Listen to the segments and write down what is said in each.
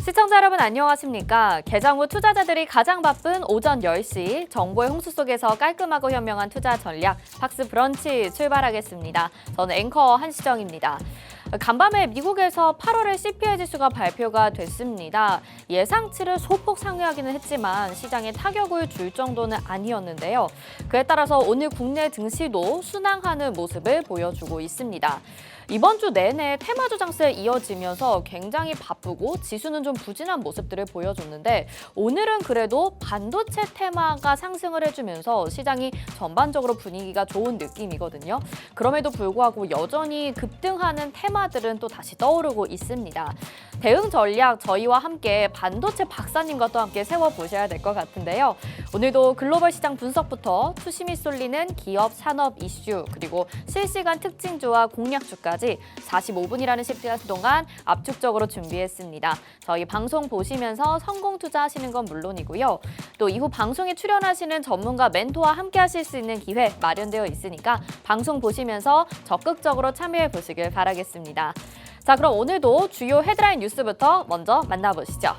시청자 여러분 안녕하십니까? 개장 후 투자자들이 가장 바쁜 오전 10시 정보의 홍수 속에서 깔끔하고 현명한 투자 전략 박스 브런치 출발하겠습니다. 저는 앵커 한시정입니다. 간밤에 미국에서 8월의 CPI 지수가 발표가 됐습니다. 예상치를 소폭 상회하기는 했지만 시장에 타격을 줄 정도는 아니었는데요. 그에 따라서 오늘 국내 증시도 순항하는 모습을 보여주고 있습니다. 이번 주 내내 테마주 장세 이어지면서 굉장히 바쁘고 지수는 좀 부진한 모습들을 보여줬는데 오늘은 그래도 반도체 테마가 상승을 해주면서 시장이 전반적으로 분위기가 좋은 느낌이거든요. 그럼에도 불구하고 여전히 급등하는 테마들은 또 다시 떠오르고 있습니다. 대응 전략 저희와 함께 반도체 박사님과 또 함께 세워보셔야 될 것 같은데요. 오늘도 글로벌 시장 분석부터 투심이 쏠리는 기업 산업 이슈 그리고 실시간 특징주와 공략주까지 45분이라는 시간 동안 압축적으로 준비했습니다. 저희 방송 보시면서 성공 투자하시는 건 물론이고요. 또 이후 방송에 출연하시는 전문가 멘토와 함께 하실 수 있는 기회 마련되어 있으니까 방송 보시면서 적극적으로 참여해 보시길 바라겠습니다. 자, 그럼 오늘도 주요 헤드라인 뉴스부터 먼저 만나보시죠.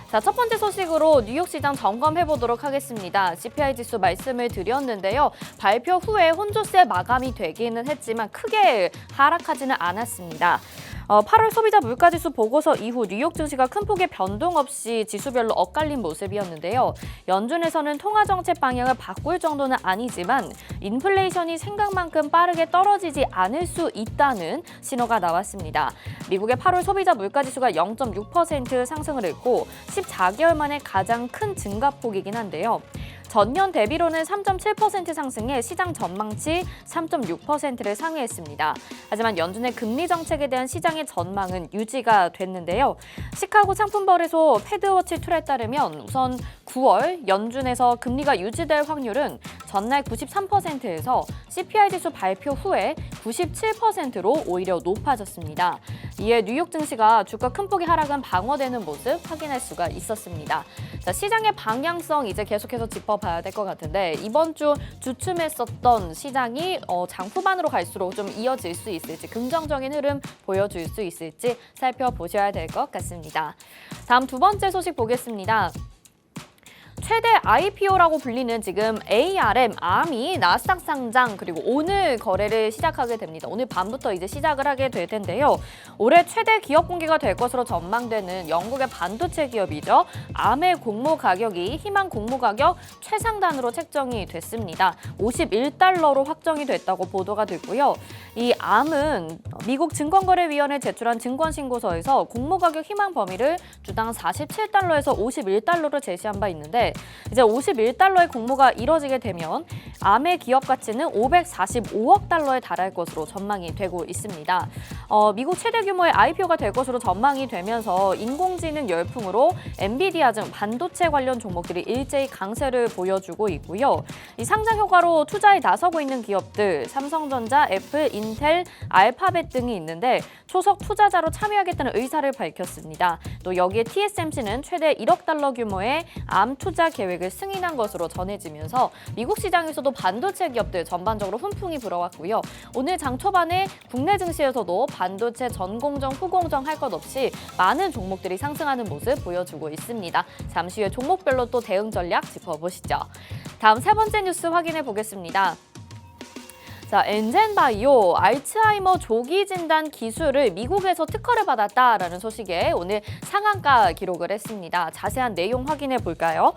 자, 첫 번째 소식으로 뉴욕 시장 점검해 보도록 하겠습니다. CPI 지수 말씀을 드렸는데요. 발표 후에 혼조세 마감이 되기는 했지만 크게 하락하지는 않았습니다. 8월 소비자 물가지수 보고서 이후 뉴욕 증시가 큰 폭의 변동 없이 지수별로 엇갈린 모습이었는데요. 연준에서는 통화정책 방향을 바꿀 정도는 아니지만 인플레이션이 생각만큼 빠르게 떨어지지 않을 수 있다는 신호가 나왔습니다. 미국의 8월 소비자 물가지수가 0.6% 상승을 했고 14개월 만에 가장 큰 증가폭이긴 한데요. 전년 대비로는 3.7% 상승해 시장 전망치 3.6%를 상회했습니다. 하지만 연준의 금리 정책에 대한 시장의 전망은 유지가 됐는데요. 시카고 상품거래소 패드워치 툴에 따르면 우선 9월 연준에서 금리가 유지될 확률은 전날 93%에서 CPI 지수 발표 후에 97%로 오히려 높아졌습니다. 이에 뉴욕 증시가 주가 큰 폭의 하락은 방어되는 모습 확인할 수가 있었습니다. 자, 시장의 방향성 이제 계속해서 짚어봐야 될 것 같은데 이번 주 주춤했었던 시장이 장 후반으로 갈수록 좀 이어질 수 있을지 긍정적인 흐름 보여줄 수 있을지 살펴보셔야 될 것 같습니다. 다음 두 번째 소식 보겠습니다. 최대 IPO라고 불리는 지금 ARM이 나스닥 상장 그리고 오늘 거래를 시작하게 됩니다. 오늘 밤부터 이제 시작을 하게 될 텐데요. 올해 최대 기업 공개가 될 것으로 전망되는 영국의 반도체 기업이죠. ARM의 공모 가격이 희망 공모 가격 최상단으로 책정이 됐습니다. 51달러로 확정이 됐다고 보도가 됐고요. 이 ARM은 미국 증권거래위원회 제출한 증권신고서에서 공모 가격 희망 범위를 주당 47달러에서 51달러로 제시한 바 있는데 이제 51달러의 공모가 이뤄지게 되면 ARM의 기업 가치는 545억 달러에 달할 것으로 전망이 되고 있습니다. 미국 최대 규모의 IPO가 될 것으로 전망이 되면서 인공지능 열풍으로 엔비디아 등 반도체 관련 종목들이 일제히 강세를 보여주고 있고요. 이 상장 효과로 투자에 나서고 있는 기업들 삼성전자, 애플, 인텔, 알파벳 등이 있는데 초석 투자자로 참여하겠다는 의사를 밝혔습니다. 또 여기에 TSMC는 최대 1억 달러 규모의 ARM 투자 계획을 승인한 것으로 전해지면서 미국 시장에서도 반도체 기업들 전반적으로 훈풍이 불어왔고요. 오늘 장 초반에 국내 증시에서도 반도체 전공정, 후공정 할 것 없이 많은 종목들이 상승하는 모습 보여주고 있습니다. 잠시 후에 종목별로 또 대응 전략 짚어보시죠. 다음 세 번째 뉴스 확인해 보겠습니다. 자, 엔젠바이오 알츠하이머 조기 진단 기술을 미국에서 특허를 받았다라는 소식에 오늘 상한가 기록을 했습니다. 자세한 내용 확인해 볼까요?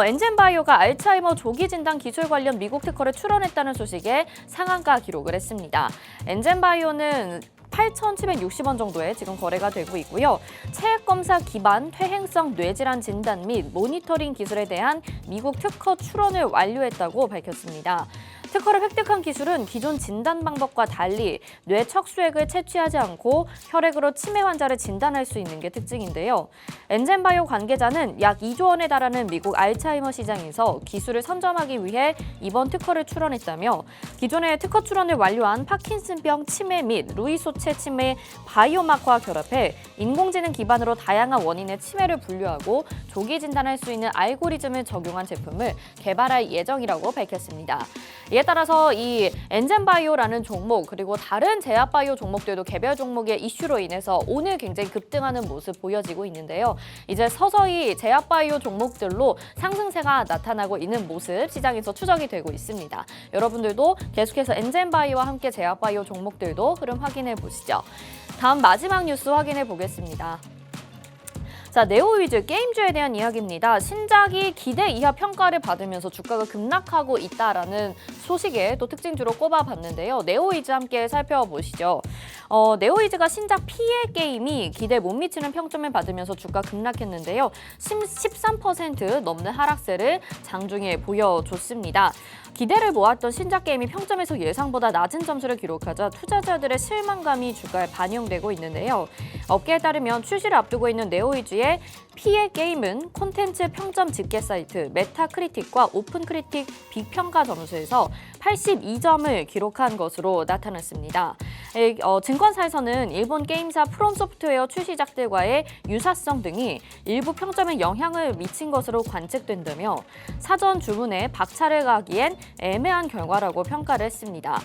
엔젠바이오가 알츠하이머 조기 진단 기술 관련 미국 특허를 출원했다는 소식에 상한가 기록을 했습니다. 엔젠바이오는 8,760원 정도에 지금 거래가 되고 있고요. 체액검사 기반 퇴행성 뇌질환 진단 및 모니터링 기술에 대한 미국 특허 출원을 완료했다고 밝혔습니다. 특허를 획득한 기술은 기존 진단 방법과 달리 뇌 척수액을 채취하지 않고 혈액으로 치매 환자를 진단할 수 있는 게 특징인데요. 엔젠바이오 관계자는 약 2조 원에 달하는 미국 알츠하이머 시장에서 기술을 선점하기 위해 이번 특허를 출원했다며 기존의 특허 출원을 완료한 파킨슨병 치매 및 루이소체 치매 바이오마커와 결합해 인공지능 기반으로 다양한 원인의 치매를 분류하고 조기 진단할 수 있는 알고리즘을 적용한 제품을 개발할 예정이라고 밝혔습니다. 이에 따라서 이 엔젠바이오라는 종목 그리고 다른 제약바이오 종목들도 개별 종목의 이슈로 인해서 오늘 굉장히 급등하는 모습 보여지고 있는데요. 이제 서서히 제약바이오 종목들로 상승세가 나타나고 있는 모습 시장에서 추정이 되고 있습니다. 여러분들도 계속해서 엔젠바이오와 함께 제약바이오 종목들도 흐름 확인해 보시죠. 다음 마지막 뉴스 확인해 보겠습니다. 자, 네오위즈 게임주에 대한 이야기입니다. 신작이 기대 이하 평가를 받으면서 주가가 급락하고 있다라는 소식에 또 특징주로 꼽아봤는데요. 네오위즈 함께 살펴보시죠. 네오위즈가 신작 피해 게임이 기대 못 미치는 평점을 받으면서 주가 급락했는데요. 13% 넘는 하락세를 장중에 보여줬습니다. 기대를 모았던 신작 게임이 평점에서 예상보다 낮은 점수를 기록하자 투자자들의 실망감이 주가에 반영되고 있는데요. 업계에 따르면 출시를 앞두고 있는 네오위즈의 피해 게임은 콘텐츠 평점 집계 사이트 메타크리틱과 오픈크리틱 비평가 점수에서 82점을 기록한 것으로 나타났습니다. 증권사에서는 일본 게임사 프롬소프트웨어 출시작들과의 유사성 등이 일부 평점에 영향을 미친 것으로 관측된다며 사전 주문에 박차를 가기엔 애매한 결과라고 평가를 했습니다.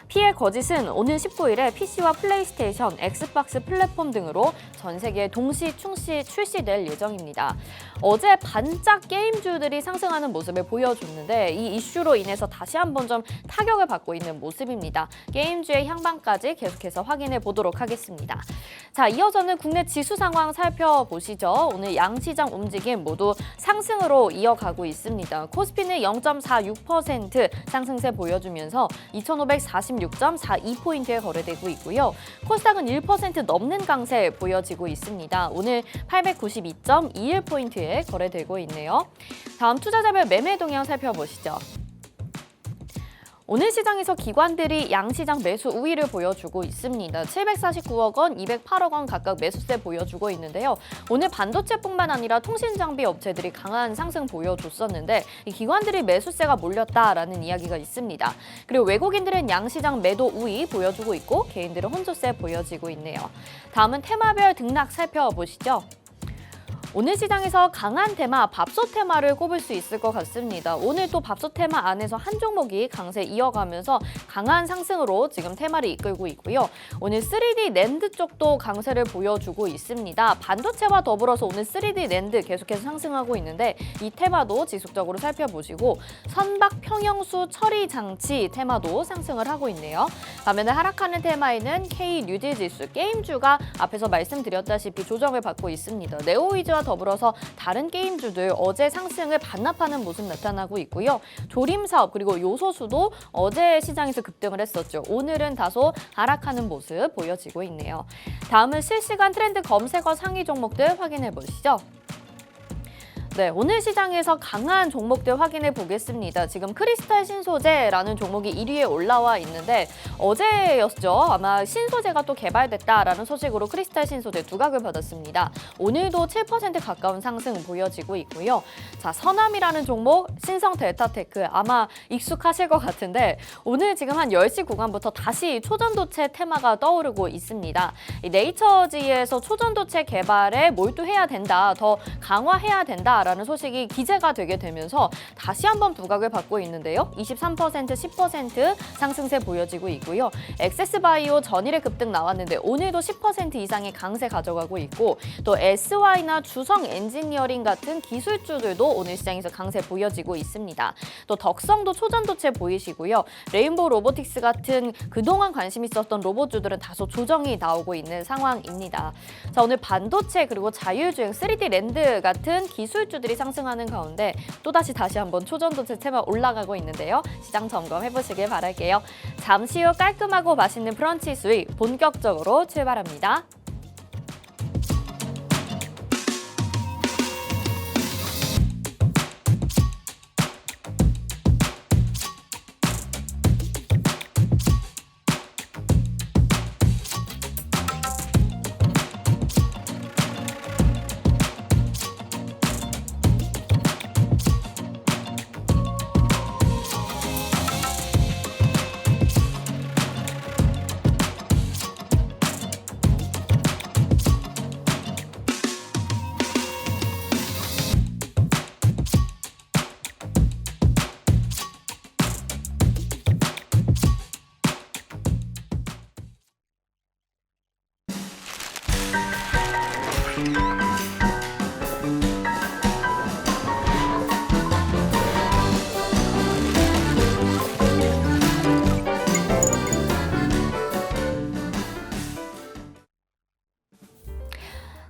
피해 거짓은 오는 19일에 PC와 플레이스테이션, 엑스박스 플랫폼 등으로 전 세계에 동시 출시될 예정입니다. 어제 반짝 게임주들이 상승하는 모습을 보여줬는데 이 이슈로 인해서 다시 한번 좀 타격을 받고 있는 모습입니다. 게임주의 향방까지 계속해서 확인해 보도록 하겠습니다. 자, 이어서는 국내 지수 상황 살펴보시죠. 오늘 양시장 움직임 모두 상승으로 이어가고 있습니다. 코스피는 0.46% 상승세 보여주면서 2,546.42포인트에 거래되고 있고요. 코스닥은 1% 넘는 강세 보여지고 있습니다. 오늘 892.21포인트에 거래되고 있네요. 다음 투자자별 매매 동향 살펴보시죠. 오늘 시장에서 기관들이 양시장 매수 우위를 보여주고 있습니다. 749억 원, 208억 원 각각 매수세 보여주고 있는데요. 오늘 반도체뿐만 아니라 통신장비 업체들이 강한 상승 보여줬었는데 이 기관들이 매수세가 몰렸다라는 이야기가 있습니다. 그리고 외국인들은 양시장 매도 우위 보여주고 있고 개인들은 혼조세 보여지고 있네요. 다음은 테마별 등락 살펴보시죠. 오늘 시장에서 강한 테마, 밥솥 테마를 꼽을 수 있을 것 같습니다. 오늘 또 밥솥 테마 안에서 한 종목이 강세 이어가면서 강한 상승으로 지금 테마를 이끌고 있고요. 오늘 3D 낸드 쪽도 강세를 보여주고 있습니다. 반도체와 더불어서 오늘 3D 낸드 계속해서 상승하고 있는데 이 테마도 지속적으로 살펴보시고 선박 평형수 처리 장치 테마도 상승을 하고 있네요. 반면에 하락하는 테마에는 K 뉴딜 지수, 게임주가 앞에서 말씀드렸다시피 조정을 받고 있습니다. 네오위즈와 더불어서 다른 게임주들 어제 상승을 반납하는 모습 나타나고 있고요. 조림사업 그리고 요소수도 어제 시장에서 급등을 했었죠. 오늘은 다소 하락하는 모습 보여지고 있네요. 다음은 실시간 트렌드 검색어 상위 종목들 확인해 보시죠. 네, 오늘 시장에서 강한 종목들 확인해 보겠습니다. 지금 크리스탈 신소재라는 종목이 1위에 올라와 있는데 어제였죠. 아마 신소재가 또 개발됐다라는 소식으로 크리스탈 신소재 두각을 받았습니다. 오늘도 7% 가까운 상승 보여지고 있고요. 자, 서남이라는 종목 신성 델타테크 아마 익숙하실 것 같은데 오늘 지금 한 10시 구간부터 다시 초전도체 테마가 떠오르고 있습니다. 이 네이처지에서 초전도체 개발에 몰두해야 된다, 더 강화해야 된다 라는 소식이 기재가 되게 되면서 다시 한번 부각을 받고 있는데요. 23%, 10% 상승세 보여지고 있고요. 엑세스바이오 전일에 급등 나왔는데 오늘도 10% 이상의 강세 가져가고 있고 또 SY나 주성 엔지니어링 같은 기술주들도 오늘 시장에서 강세 보여지고 있습니다. 또 덕성도 초전도체 보이시고요. 레인보우 로보틱스 같은 그동안 관심 있었던 로봇주들은 다소 조정이 나오고 있는 상황입니다. 자, 오늘 반도체 그리고 자율주행 3D 랜드 같은 기술주 들이 상승하는 가운데 또다시 한번 초전도체 테마 올라가고 있는데요. 시장 점검해보시길 바랄게요. 잠시 후 깔끔하고 맛있는 브런치 수익 본격적으로 출발합니다.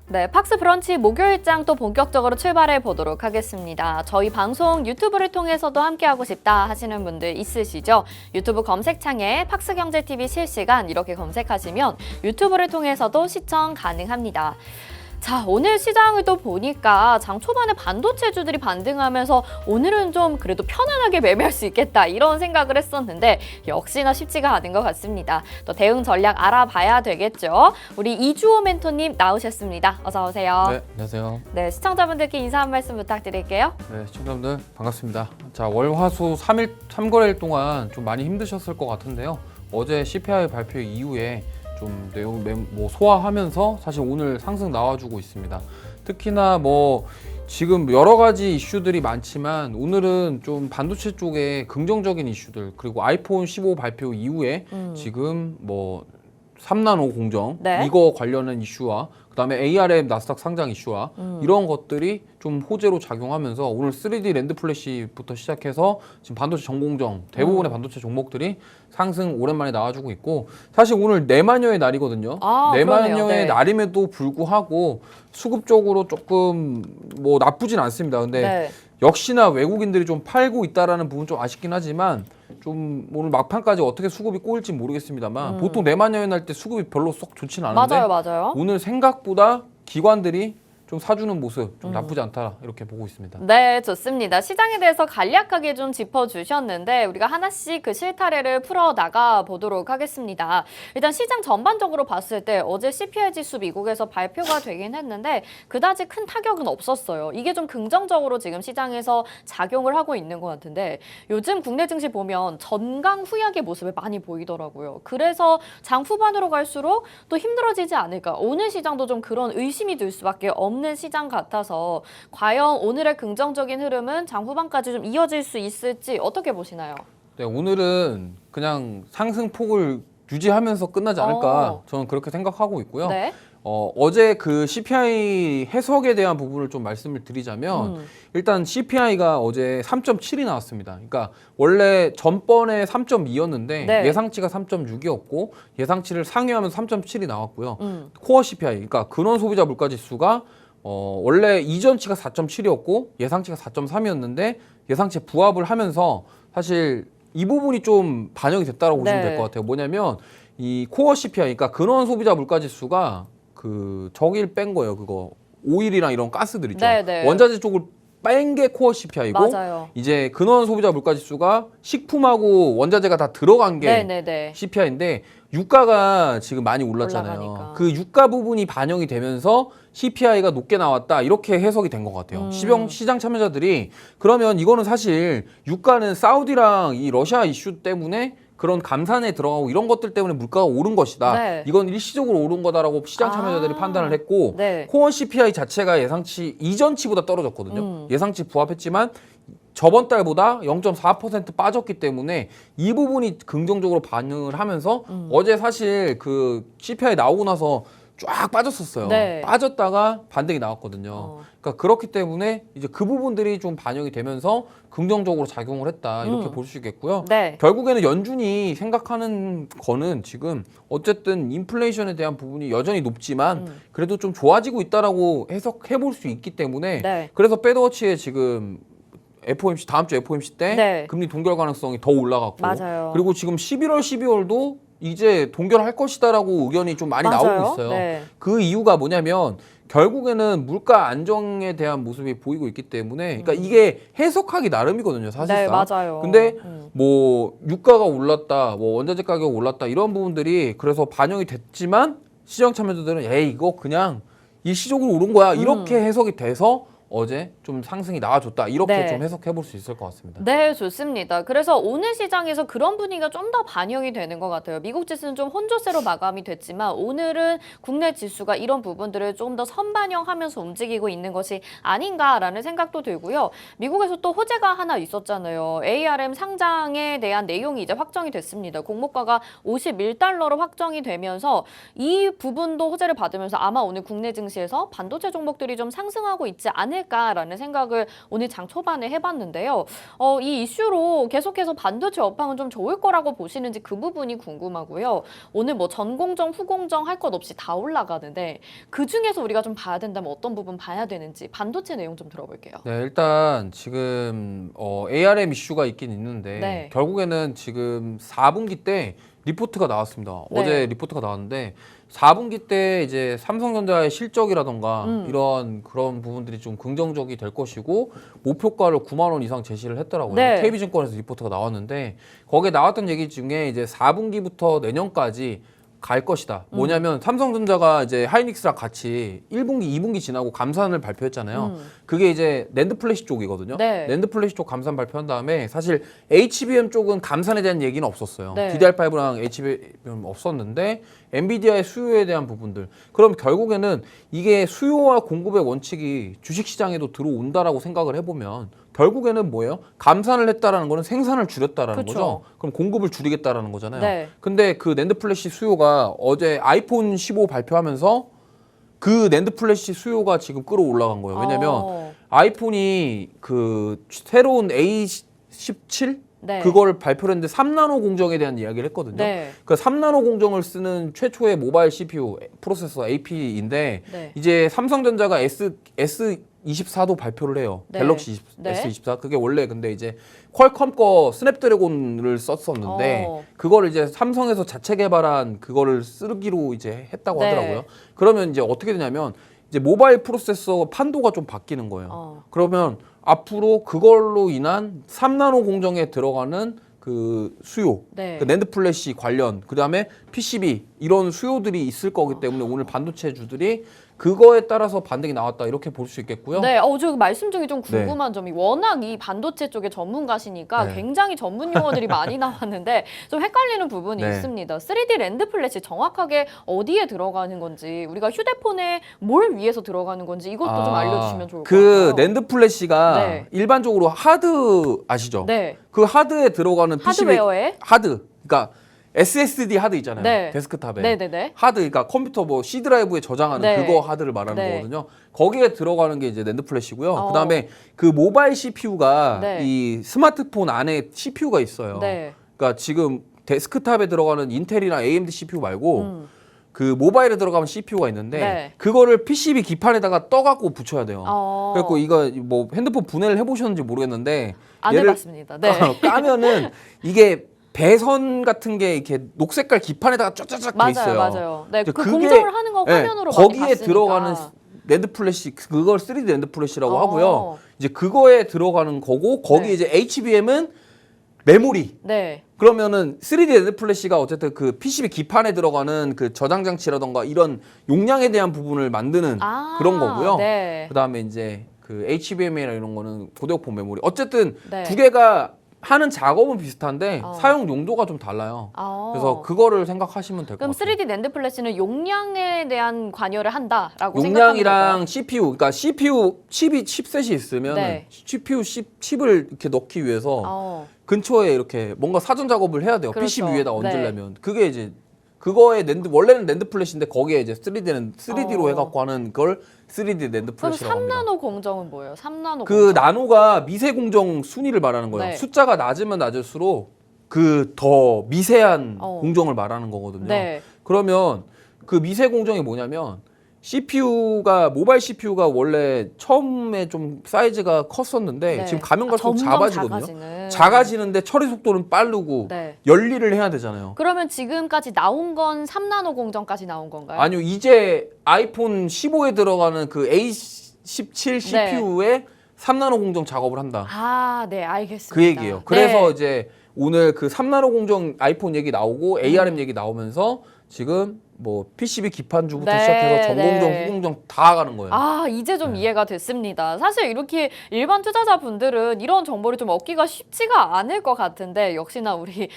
네, 팍스 브런치 목요일장 또 본격적으로 출발해 보도록 하겠습니다. 저희 방송 유튜브를 통해서도 함께하고 싶다 하시는 분들 있으시죠? 유튜브 검색창에 팍스경제TV 실시간 이렇게 검색하시면 유튜브를 통해서도 시청 가능합니다. 자, 오늘 시장을 또 보니까 장 초반에 반도체주들이 반등하면서 오늘은 좀 그래도 편안하게 매매할 수 있겠다 이런 생각을 했었는데 역시나 쉽지가 않은 것 같습니다. 또 대응 전략 알아봐야 되겠죠. 우리 이주호 멘토님 나오셨습니다. 어서 오세요. 네, 안녕하세요. 네, 시청자분들께 인사 한 말씀 부탁드릴게요. 네, 시청자분들 반갑습니다. 자, 월, 화, 수 3거래일 동안 좀 많이 힘드셨을 것 같은데요. 어제 CPI 발표 이후에 좀 내용 소화하면서 사실 오늘 상승 나와주고 있습니다. 특히나 지금 여러 가지 이슈들이 많지만 오늘은 좀 반도체 쪽에 긍정적인 이슈들 그리고 아이폰 15 발표 이후에 지금 3나노 공정 네. 이거 관련한 이슈와 그다음에 ARM 나스닥 상장 이슈와 이런 것들이 좀 호재로 작용하면서 오늘 3D 랜드 플래시부터 시작해서 지금 반도체 전공정 대부분의 반도체 종목들이 상승 오랜만에 나와주고 있고 사실 오늘 내마녀의 날이거든요. 내마녀의 네. 날임에도 불구하고 수급적으로 조금 나쁘진 않습니다. 근데 네. 역시나 외국인들이 좀 팔고 있다라는 부분 좀 아쉽긴 하지만 좀 오늘 막판까지 어떻게 수급이 꼬일지 모르겠습니다만 보통 내마녀의 날 때 수급이 별로 썩 좋지는 않은데 맞아요. 오늘 생각보다 기관들이 좀 사주는 모습 좀 나쁘지 않다 이렇게 보고 있습니다. 네, 좋습니다. 시장에 대해서 간략하게 좀 짚어주셨는데 우리가 하나씩 그 실타래를 풀어나가 보도록 하겠습니다. 일단 시장 전반적으로 봤을 때 어제 CPI 지수 미국에서 발표가 되긴 했는데 그다지 큰 타격은 없었어요. 이게 좀 긍정적으로 지금 시장에서 작용을 하고 있는 것 같은데 요즘 국내 증시 보면 전강 후약의 모습을 많이 보이더라고요. 그래서 장 후반으로 갈수록 또 힘들어지지 않을까. 오늘 시장도 좀 그런 의심이 들 수밖에 없는 시장 같아서 과연 오늘의 긍정적인 흐름은 장 후반까지 좀 이어질 수 있을지 어떻게 보시나요? 네, 오늘은 그냥 상승폭을 유지하면서 끝나지 않을까 저는 그렇게 생각하고 있고요. 네. 어제 그 CPI 해석에 대한 부분을 좀 말씀을 드리자면 일단 CPI가 어제 3.7이 나왔습니다. 그러니까 원래 전번에 3.2였는데 네. 예상치가 3.6이었고 예상치를 상회하면서 3.7이 나왔고요. 코어 CPI, 그러니까 근원 소비자 물가 지수가 원래 이전치가 4.7이었고 예상치가 4.3이었는데 예상치에 부합을 하면서 사실 이 부분이 좀 반영이 됐다고 보시면 될 것 같아요. 뭐냐면 이 코어 CPI, 그러니까 근원 소비자 물가 지수가 그 저길 뺀 거예요. 그거 오일이랑 이런 가스들 있죠. 네네. 원자재 쪽을 뺀 게 코어 CPI고 맞아요. 이제 근원 소비자 물가 지수가 식품하고 원자재가 다 들어간 게 네네네. CPI인데 유가가 지금 많이 올랐잖아요. 올라가니까. 그 유가 부분이 반영이 되면서 CPI가 높게 나왔다 이렇게 해석이 된 것 같아요. 시장 참여자들이 그러면 이거는 사실 유가는 사우디랑 이 러시아 이슈 때문에 그런 감산에 들어가고 이런 것들 때문에 물가가 오른 것이다. 네. 이건 일시적으로 오른 거다라고 시장 참여자들이 판단을 했고 네. 코어 CPI 자체가 예상치 이전치보다 떨어졌거든요. 예상치 부합했지만 저번 달보다 0.4% 빠졌기 때문에 이 부분이 긍정적으로 반응을 하면서 어제 사실 그 CPI 나오고 나서 쫙 빠졌었어요. 네. 빠졌다가 반등이 나왔거든요. 그러니까 그렇기 때문에 이제 그 부분들이 좀 반영이 되면서 긍정적으로 작용을 했다 이렇게 볼 수 있겠고요. 네. 결국에는 연준이 생각하는 거는 지금 어쨌든 인플레이션에 대한 부분이 여전히 높지만 그래도 좀 좋아지고 있다라고 해석해 볼 수 있기 때문에 네. 그래서 패드워치에 지금 FOMC 다음 주 FOMC 때 네. 금리 동결 가능성이 더 올라갔고 맞아요. 그리고 지금 11월, 12월도 이제 동결할 것이다라고 의견이 좀 많이 맞아요. 나오고 있어요. 네. 그 이유가 뭐냐면 결국에는 물가 안정에 대한 모습이 보이고 있기 때문에 그러니까 이게 해석하기 나름이거든요, 사실상. 네, 맞아요. 근데 유가가 올랐다, 원자재 가격 올랐다 이런 부분들이 그래서 반영이 됐지만 시장 참여자들은 에이 이거 그냥 일시적으로 오른 거야 이렇게 해석이 돼서 어제 좀 상승이 나와줬다 이렇게 네. 좀 해석해 볼 수 있을 것 같습니다. 네, 좋습니다. 그래서 오늘 시장에서 그런 분위기가 좀 더 반영이 되는 것 같아요. 미국 지수는 좀 혼조세로 마감이 됐지만 오늘은 국내 지수가 이런 부분들을 좀 더 선반영하면서 움직이고 있는 것이 아닌가라는 생각도 들고요. 미국에서 또 호재가 하나 있었잖아요. ARM 상장에 대한 내용이 이제 확정이 됐습니다. 공모가가 51달러로 확정이 되면서 이 부분도 호재를 받으면서 아마 오늘 국내 증시에서 반도체 종목들이 좀 상승하고 있지 않을까 않을까라는 생각을 오늘 장 초반에 해봤는데요. 이 이슈로 계속해서 반도체 업황은 좀 좋을 거라고 보시는지 그 부분이 궁금하고요. 오늘 뭐 전공정, 후공정 할 것 없이 다 올라가는데 그 중에서 우리가 좀 봐야 된다면 어떤 부분 봐야 되는지 반도체 내용 좀 들어볼게요. 네, 일단 지금 ARM 이슈가 있긴 있는데 네. 결국에는 지금 4분기 때 리포트가 나왔습니다. 네. 어제 리포트가 나왔는데 4분기 때 이제 삼성전자의 실적이라던가 이런 그런 부분들이 좀 긍정적이 될 것이고 목표가를 9만 원 이상 제시를 했더라고요. 네. KB증권에서 리포트가 나왔는데 거기에 나왔던 얘기 중에 이제 4분기부터 내년까지 갈 것이다. 뭐냐면 삼성전자가 이제 하이닉스랑 같이 1분기, 2분기 지나고 감산을 발표했잖아요. 그게 이제 낸드 플래시 쪽이거든요. 네. 낸드 플래시 쪽 감산 발표한 다음에 사실 HBM 쪽은 감산에 대한 얘기는 없었어요. 네. DDR5랑 HBM 없었는데 엔비디아의 수요에 대한 부분들. 그럼 결국에는 이게 수요와 공급의 원칙이 주식시장에도 들어온다라고 생각을 해보면 결국에는 뭐예요? 감산을 했다라는 거는 생산을 줄였다라는 그쵸. 거죠. 그럼 공급을 줄이겠다라는 거잖아요. 네. 근데 그 낸드 플래시 수요가 어제 아이폰 15 발표하면서 그 낸드 플래시 수요가 지금 끌어올라간 거예요. 왜냐면 아이폰이 그 새로운 A17 네. 그걸 발표를 했는데 3나노 공정에 대한 이야기를 했거든요. 네. 그 3나노 공정을 쓰는 최초의 모바일 CPU 프로세서 AP인데 네. 이제 삼성전자가 S24도 발표를 해요. 네. 갤럭시 네. S24. 그게 원래 근데 이제 퀄컴 거 스냅드래곤을 썼었는데 그거를 이제 삼성에서 자체 개발한 그거를 쓰기로 이제 했다고 네. 하더라고요. 그러면 이제 어떻게 되냐면 이제 모바일 프로세서 판도가 좀 바뀌는 거예요. 그러면 앞으로 그걸로 인한 3나노 공정에 들어가는 그 수요, 네. 그 낸드 플래시 관련, 그 다음에 PCB 이런 수요들이 있을 거기 때문에 오늘 반도체주들이 그거에 따라서 반등이 나왔다 이렇게 볼 수 있겠고요. 네, 저 말씀 중에 좀 궁금한 점이 워낙 이 반도체 쪽에 전문가시니까 네. 굉장히 전문 용어들이 많이 나왔는데 좀 헷갈리는 부분이 네. 있습니다. 3D 랜드 플래시 정확하게 어디에 들어가는 건지 우리가 휴대폰에 뭘 위해서 들어가는 건지 이것도 좀 알려주시면 좋을 것 같아요. 그 낸드 플래시가 네. 일반적으로 하드 아시죠? 네. 그 하드에 들어가는 PCB 하드웨어에 하드, 그러니까 SSD 하드 있잖아요. 네. 데스크탑에. 네네네. 하드, 그러니까 컴퓨터 뭐 C 드라이브에 저장하는 네. 그거 하드를 말하는 네. 거거든요. 거기에 들어가는 게 이제 낸드 플래시고요. 그다음에 그 모바일 CPU가 네. 이 스마트폰 안에 CPU가 있어요. 네. 그러니까 지금 데스크탑에 들어가는 인텔이나 AMD CPU 말고 그 모바일에 들어가면 CPU가 있는데 네. 그거를 PCB 기판에다가 떠갖고 붙여야 돼요. 그래갖고 어, 이거 뭐 핸드폰 분해를 해보셨는지 모르겠는데 안 얘를 해봤습니다. 네. 까면은 이게 배선 같은 게 이렇게 녹색깔 기판에다가 쫙쫙쫙 돼 맞아요, 있어요. 맞아요. 네, 그 그게- 공정을 하는 거 네, 화면으로 많이 거기에 봤으니까. 들어가는 낸드 플래시 그걸 3D 낸드 플래시라고 어. 하고요. 이제 그거에 들어가는 거고 거기 네. 이제 HBM은 메모리. 네. 그러면은 3D 낸드 플래시가 어쨌든 그 PCB 기판에 들어가는 그 저장 장치라던가 이런 용량에 대한 부분을 만드는 그런 거고요. 네. 그다음에 이제 그 HBM이나 이런 거는 고대역폭 메모리. 어쨌든 네. 두 개가 하는 작업은 비슷한데 어. 사용 용도가 좀 달라요. 아. 그래서 그거를 생각하시면 될 것 그럼 같아요. 3D 낸드 플래시는 용량에 대한 관여를 한다라고 생각하면 될까요? 용량이랑 CPU, 그러니까 CPU 칩셋이 있으면 네. CPU 칩을 이렇게 넣기 위해서 근처에 이렇게 뭔가 사전 작업을 해야 돼요. 그렇죠. PCB 위에다 네. 얹으려면 그게 이제 그거에 낸드 원래는 낸드 플래시인데 거기에 이제 3D로 해갖고 하는 걸 3D 낸드 그럼 플래시라고 합니다. 3나노 공정은 뭐예요? 3나노 그 공정. 나노가 미세 공정 순위를 말하는 거예요. 네. 숫자가 낮으면 낮을수록 그 더 미세한 공정을 말하는 거거든요. 네. 그러면 그 미세 공정이 뭐냐면 CPU가 모바일 CPU가 원래 처음에 좀 사이즈가 컸었는데 네. 지금 가면 갈수록 점점 작아지거든요. 작아지는. 작아지는데 처리 속도는 빠르고 네. 열일을 해야 되잖아요. 그러면 지금까지 나온 건 3나노 공정까지 나온 건가요? 아니요, 이제 아이폰 15에 들어가는 그 A17 CPU에 3나노 공정 작업을 한다. 아, 네, 알겠습니다. 그 얘기예요. 그래서 네. 이제 오늘 그 3나노 공정 아이폰 얘기 나오고 ARM 얘기 나오면서 지금 뭐 PCB 기판주부터 네, 시작해서 전공정, 네. 후공정 다 가는 거예요. 아, 이제 좀 네. 이해가 됐습니다. 사실 이렇게 일반 투자자분들은 이런 정보를 좀 얻기가 쉽지가 않을 것 같은데 역시나 우리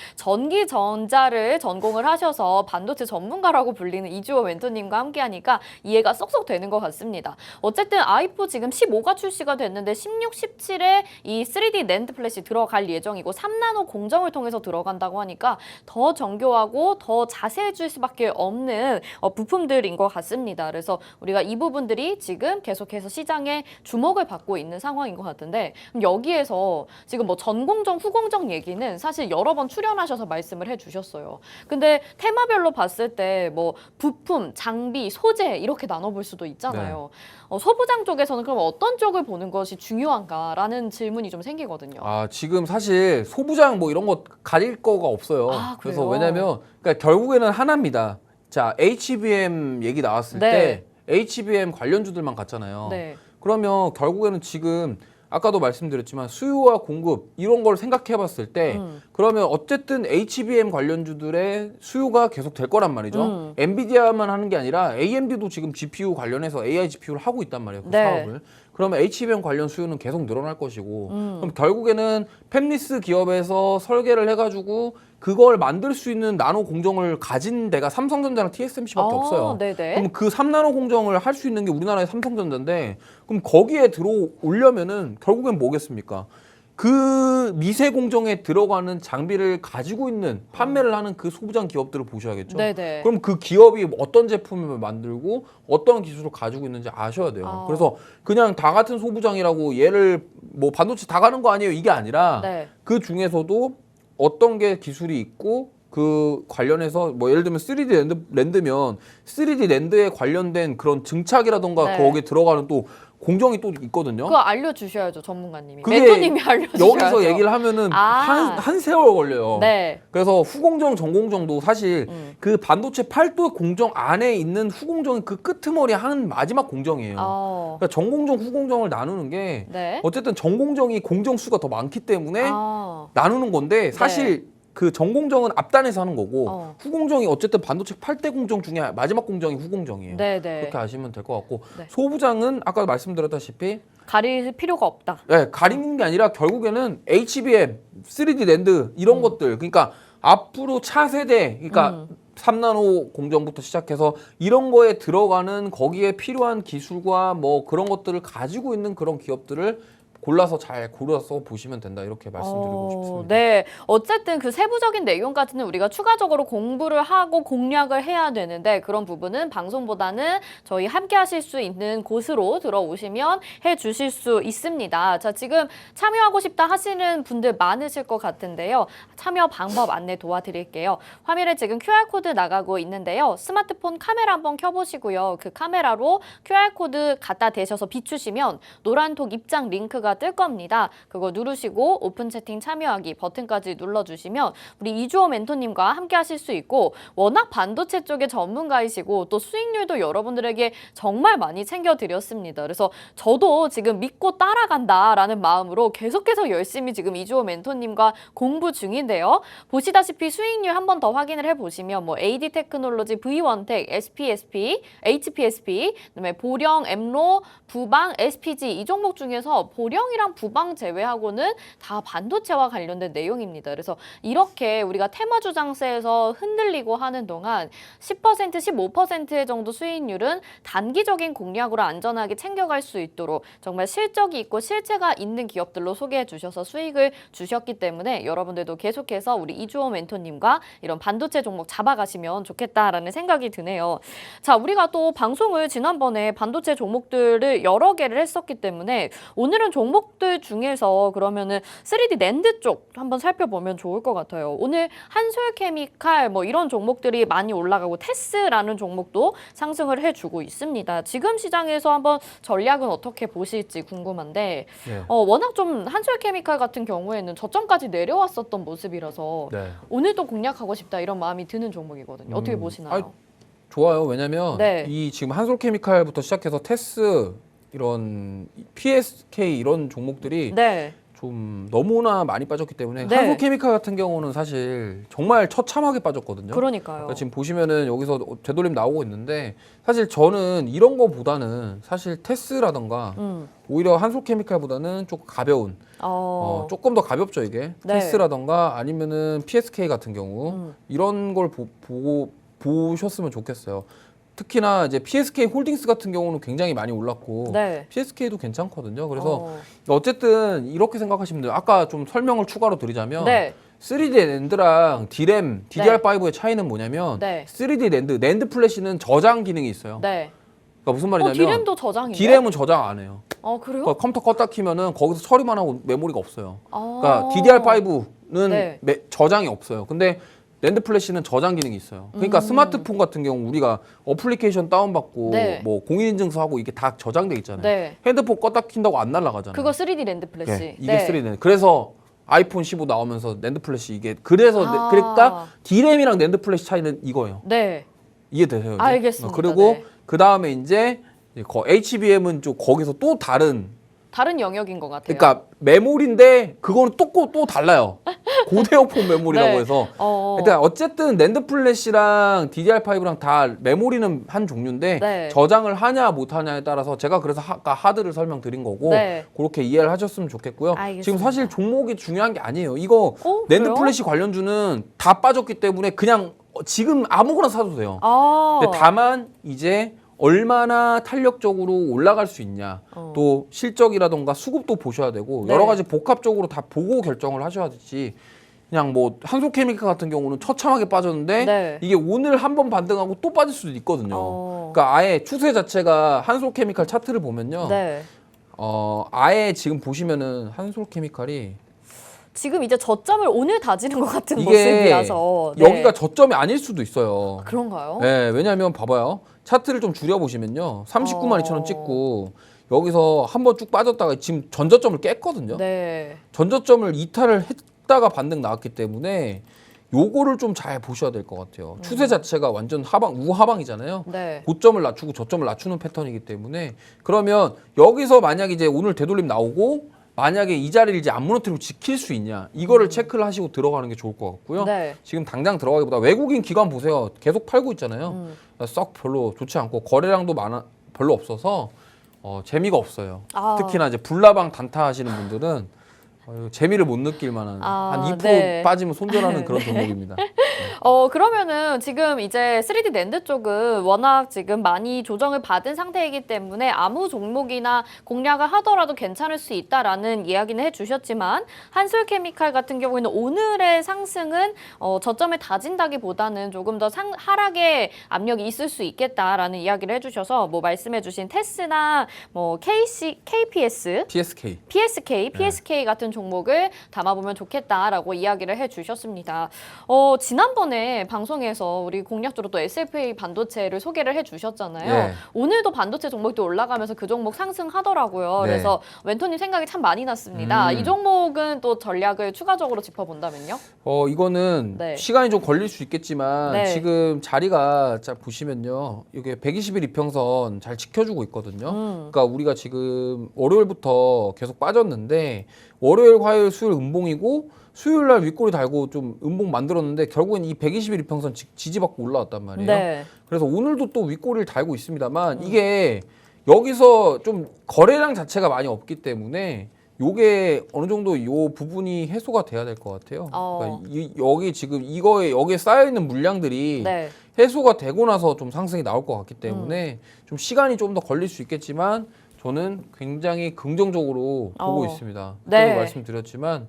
전기전자를 전공을 하셔서 반도체 전문가라고 불리는 이주호 멘토님과 함께하니까 이해가 쏙쏙 되는 것 같습니다. 어쨌든 아이폰 지금 15가 출시가 됐는데 16, 17에 이 3D 낸드 플래시 들어갈 예정이고 3나노 공정을 통해서 들어간다고 하니까 더 정교하고 더 자세해질 수밖에 없는 있는 부품들인 것 같습니다. 그래서 우리가 이 부분들이 지금 계속해서 시장에 주목을 받고 있는 상황인 것 같은데 그럼 여기에서 지금 뭐 전공정, 후공정 얘기는 사실 여러 번 출연하셔서 말씀을 해주셨어요. 근데 테마별로 봤을 때 뭐 부품, 장비, 소재 이렇게 나눠볼 수도 있잖아요. 소부장 쪽에서는 그럼 어떤 쪽을 보는 것이 중요한가라는 질문이 좀 생기거든요. 지금 사실 소부장 뭐 이런 거 가릴 거가 없어요. 그래서 그래요? 왜냐면 그러니까 결국에는 하나입니다. 자, HBM 얘기 나왔을 네. 때 HBM 관련주들만 갔잖아요. 네. 그러면 결국에는 지금 아까도 말씀드렸지만 수요와 공급 이런 걸 생각해 봤을 때 그러면 어쨌든 HBM 관련주들의 수요가 계속 될 거란 말이죠. 엔비디아만 하는 게 아니라 AMD도 지금 GPU 관련해서 AI GPU를 하고 있단 말이에요. 그 네. 사업을. 그러면 HBM 관련 수요는 계속 늘어날 것이고 그럼 결국에는 팹리스 기업에서 설계를 해가지고 그걸 만들 수 있는 나노 공정을 가진 데가 삼성전자랑 TSMC밖에 없어요. 네네. 그럼 그 3나노 공정을 할 수 있는 게 우리나라의 삼성전자인데 그럼 거기에 들어오려면은 결국엔 뭐겠습니까? 그 미세 공정에 들어가는 장비를 가지고 있는 판매를 하는 그 소부장 기업들을 보셔야겠죠. 네네. 그럼 그 기업이 어떤 제품을 만들고 어떤 기술을 가지고 있는지 아셔야 돼요. 그래서 그냥 다 같은 소부장이라고 얘를 뭐 반도체 다 가는 거 아니에요 이게 아니라 네. 그 중에서도 어떤 게 기술이 있고 그 관련해서 뭐 예를 들면 3D 랜드면 3D 랜드에 관련된 그런 증착이라던가 네. 거기에 들어가는 또 공정이 또 있거든요. 그거 알려주셔야죠, 전문가님이. 그게 멘토님이 알려주셔야죠. 여기서 얘기를 하면은 한 세월 걸려요. 네. 그래서 후공정, 전공정도 사실 그 반도체 팔도 공정 안에 있는 후공정이 그 끄트머리 한 마지막 공정이에요. 그러니까 전공정, 후공정을 나누는 게 네. 어쨌든 전공정이 공정 수가 더 많기 때문에 나누는 건데 사실 그 전공정은 앞단에서 하는 거고 후공정이 어쨌든 반도체 8대 공정 중에 마지막 공정이 후공정이에요. 네네. 그렇게 아시면 될 것 같고 네. 소부장은 아까 말씀드렸다시피 가릴 필요가 없다. 네, 가리는 게 아니라 결국에는 HBM, 3D 랜드 이런 것들 그러니까 앞으로 차세대 그러니까 3나노 공정부터 시작해서 이런 거에 들어가는 거기에 필요한 기술과 뭐 그런 것들을 가지고 있는 그런 기업들을 골라서 잘 고려서 보시면 된다 이렇게 말씀드리고 싶습니다. 네, 어쨌든 그 세부적인 내용까지는 우리가 추가적으로 공부를 하고 공략을 해야 되는데 그런 부분은 방송보다는 저희 함께 하실 수 있는 곳으로 들어오시면 해주실 수 있습니다. 자, 지금 참여하고 싶다 하시는 분들 많으실 것 같은데요. 참여 방법 안내 도와드릴게요. 화면에 지금 QR코드 나가고 있는데요. 스마트폰 카메라 한번 켜보시고요. 그 카메라로 QR코드 갖다 대셔서 비추시면 노란톡 입장 링크가 뜰 겁니다. 그거 누르시고 오픈 채팅 참여하기 버튼까지 눌러주시면 우리 이주호 멘토님과 함께 하실 수 있고 워낙 반도체 쪽의 전문가이시고 또 수익률도 여러분들에게 정말 많이 챙겨드렸습니다. 그래서 저도 지금 믿고 따라간다라는 마음으로 계속해서 열심히 지금 이주호 멘토님과 공부 중인데요. 보시다시피 수익률 한 번 더 확인을 해보시면 뭐 AD 테크놀로지, V1텍, SPSP, HPSP, 그다음에 보령, 엠로, 부방, SPG 이 종목 중에서 보령이랑 부방 제외하고는 다 반도체와 관련된 내용입니다. 그래서 이렇게 우리가 테마주 장세에서 흔들리고 하는 동안 10%, 15% 정도 수익률은 단기적인 공략으로 안전하게 챙겨갈 수 있도록 정말 실적이 있고 실체가 있는 기업들로 소개해 주셔서 수익을 주셨기 때문에 여러분들도 계속해서 우리 이주호 멘토님과 이런 반도체 종목 잡아가시면 좋겠다라는 생각이 드네요. 자, 우리가 또 방송을 지난번에 반도체 종목들을 여러 개를 했었기 때문에 오늘은 종목들 중에서 그러면은 3D 랜드 쪽 한번 살펴보면 좋을 것 같아요. 오늘 한솔케미칼 뭐 이런 종목들이 많이 올라가고 테스라는 종목도 상승을 해주고 있습니다. 지금 시장에서 한번 전략은 어떻게 보실지 궁금한데 네. 워낙 좀 한솔케미칼 같은 경우에는 저점까지 내려왔었던 모습이라서 네. 오늘도 공략하고 싶다 이런 마음이 드는 종목이거든요. 어떻게 보시나요? 좋아요. 왜냐면 네. 이 지금 한솔케미칼부터 시작해서 테스 이런 PSK 이런 종목들이 네. 좀 너무나 많이 빠졌기 때문에 네. 한솔케미칼 같은 경우는 사실 정말 처참하게 빠졌거든요. 그러니까요. 그러니까 지금 보시면은 여기서 되돌림 나오고 있는데 사실 저는 이런 거보다는 사실 테스라던가 오히려 한솔케미칼보다는 조금 가벼운 조금 더 가볍죠 이게 네. 테스라던가 아니면은 PSK 같은 경우 이런 걸 보셨으면 좋겠어요. 특히나 이제 PSK 홀딩스 같은 경우는 굉장히 많이 올랐고 네. PSK도 괜찮거든요. 그래서 어쨌든 이렇게 생각하시면 돼요. 아까 좀 설명을 추가로 드리자면 네. 3D 낸드랑 D램, DDR5의 차이는 뭐냐면 네. 3D 낸드 플래시는 저장 기능이 있어요. 네. 그러니까 무슨 말이냐면 D램도 저장인데? D램은 저장 안 해요. 그래요? 그러니까 컴퓨터 껐다 키면은 거기서 처리만 하고 메모리가 없어요. 아. 그러니까 DDR5는 네. 저장이 없어요. 근데 낸드 플래시는 저장 기능이 있어요. 그러니까 스마트폰 같은 경우 우리가 어플리케이션 다운받고 네. 뭐 공인인증서하고 이게 다 저장돼 있잖아요. 네. 핸드폰 껐다 킨다고 안 날아가잖아요. 그거 3D 랜드 플래시. 네, 이게 3D. 그래서 아이폰 15 나오면서 낸드 플래시 이게 그래서 그러니까 D램이랑 낸드 플래시 차이는 이거예요. 네. 이해되세요? 이제? 알겠습니다. 그리고 네. 그 다음에 이제 HBM은 좀 거기서 또 다른 영역인 것 같아요. 그러니까 메모리인데 그거는 또 달라요. 고대역폭 메모리라고 네. 해서 일단 어쨌든 낸드 플래시랑 DDR5랑 다 메모리는 한 종류인데 네. 저장을 하냐 못 하냐에 따라서 제가 그래서 아까 하드를 설명드린 거고 네. 그렇게 이해를 하셨으면 좋겠고요. 알겠습니다. 지금 사실 종목이 중요한 게 아니에요. 이거 낸드 그래요? 플래시 관련주는 다 빠졌기 때문에 그냥 지금 아무거나 사도 돼요. 근데 다만 이제 얼마나 탄력적으로 올라갈 수 있냐 또 실적이라던가 수급도 보셔야 되고 네. 여러 가지 복합적으로 다 보고 결정을 하셔야 되지 그냥 뭐 한솔케미칼 같은 경우는 처참하게 빠졌는데 네. 이게 오늘 한 번 반등하고 또 빠질 수도 있거든요. 그러니까 아예 추세 자체가 한솔케미칼 차트를 보면요. 네. 아예 지금 보시면은 한솔케미칼이 지금 이제 저점을 오늘 다지는 것 같은 이게 모습이라서 여기가 저점이 아닐 수도 있어요. 그런가요? 네, 왜냐하면 봐봐요. 차트를 좀 줄여보시면요. 39만 2천 원 찍고 여기서 한번 쭉 빠졌다가 지금 전저점을 깼거든요. 네. 전저점을 이탈을 했다가 반등 나왔기 때문에 요거를 좀 잘 보셔야 될 것 같아요. 추세 자체가 완전 우하방이잖아요. 네. 고점을 낮추고 저점을 낮추는 패턴이기 때문에 그러면 여기서 만약 이제 오늘 되돌림 나오고 만약에 이 자리를 이제 안 무너뜨리고 지킬 수 있냐 이거를 체크를 하시고 들어가는 게 좋을 것 같고요. 네. 지금 당장 들어가기보다 외국인 기관 보세요. 계속 팔고 있잖아요. 썩 별로 좋지 않고 거래량도 별로 없어서 재미가 없어요. 특히나 이제 불나방 단타 하시는 분들은 재미를 못 느낄 만한 한 2% 네. 빠지면 손절하는 그런 종목입니다. 그러면은 지금 이제 3D 낸드 쪽은 워낙 지금 많이 조정을 받은 상태이기 때문에 아무 종목이나 공략을 하더라도 괜찮을 수 있다라는 이야기는 해주셨지만 한솔케미칼 같은 경우에는 오늘의 상승은 저점을 다진다기보다는 조금 더 하락의 압력이 있을 수 있겠다라는 이야기를 해주셔서 뭐 말씀해주신 테스나 뭐 KPS, PSK 같은 종목을 담아보면 좋겠다라고 이야기를 해주셨습니다. 지난번에 방송에서 우리 공략주로 또 SFA 반도체를 소개를 해주셨잖아요. 네. 오늘도 반도체 종목도 올라가면서 그 종목 상승하더라고요. 네. 그래서 멘토님 생각이 참 많이 났습니다. 이 종목은 또 전략을 추가적으로 짚어본다면요? 이거는 네. 시간이 좀 걸릴 수 있겠지만 네. 지금 자리가 잘 보시면요. 이게 120일 이평선 잘 지켜주고 있거든요. 그러니까 우리가 지금 월요일부터 계속 빠졌는데 월요일, 화요일, 수요일 음봉이고 수요일 날 윗꼬리 달고 좀 음봉 만들었는데 결국엔 이 120일 이평선 지지받고 올라왔단 말이에요. 네. 그래서 오늘도 또 윗꼬리를 달고 있습니다만 이게 여기서 좀 거래량 자체가 많이 없기 때문에 요게 어느 정도 요 부분이 해소가 돼야 될 것 같아요. 그러니까 여기 지금 여기에 쌓여 있는 물량들이 네. 해소가 되고 나서 좀 상승이 나올 것 같기 때문에 좀 시간이 좀 더 걸릴 수 있겠지만 저는 굉장히 긍정적으로 보고 있습니다. 네. 그때도 말씀드렸지만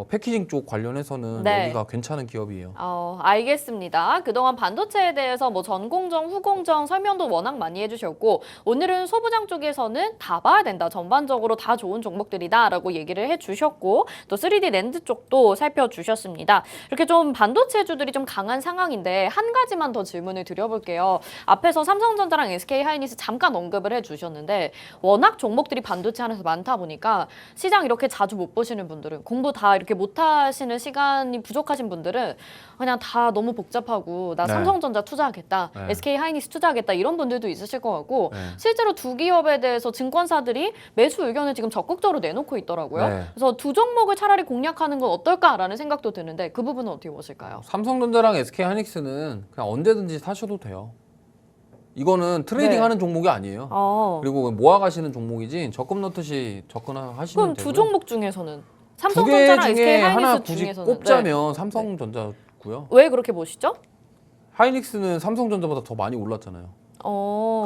패키징 쪽 관련해서는 네. 여기가 괜찮은 기업이에요. 알겠습니다. 그동안 반도체에 대해서 뭐 전공정, 후공정 설명도 워낙 많이 해주셨고 오늘은 소부장 쪽에서는 다 봐야 된다. 전반적으로 다 좋은 종목들이다라고 얘기를 해주셨고 또 3D 랜드 쪽도 살펴주셨습니다. 이렇게 좀 반도체주들이 좀 강한 상황인데 한 가지만 더 질문을 드려볼게요. 앞에서 삼성전자랑 SK하이닉스 잠깐 언급을 해주셨는데 워낙 종목들이 반도체 안에서 많다 보니까 시장 이렇게 자주 못 보시는 분들은 공부 다 이렇게 못하시는 시간이 부족하신 분들은 그냥 다 너무 복잡하고 나 네. 삼성전자 투자하겠다, 네. SK하이닉스 투자하겠다 이런 분들도 있으실 것 같고 네. 실제로 두 기업에 대해서 증권사들이 매수 의견을 지금 적극적으로 내놓고 있더라고요. 네. 그래서 두 종목을 차라리 공략하는 건 어떨까라는 생각도 드는데 그 부분은 어떻게 보실까요? 삼성전자랑 SK하이닉스는 그냥 언제든지 사셔도 돼요. 이거는 트레이딩하는 종목이 아니에요. 그리고 모아가시는 종목이지 적금 넣듯이 접근하시면 그럼 되고요. 두 종목 중에서는 두 개 삼성전자랑 중에 하나 SK하이닉스 굳이 중에서는 꼽자면 삼성전자고요. 왜 그렇게 보시죠? 하이닉스는 삼성전자보다 더 많이 올랐잖아요.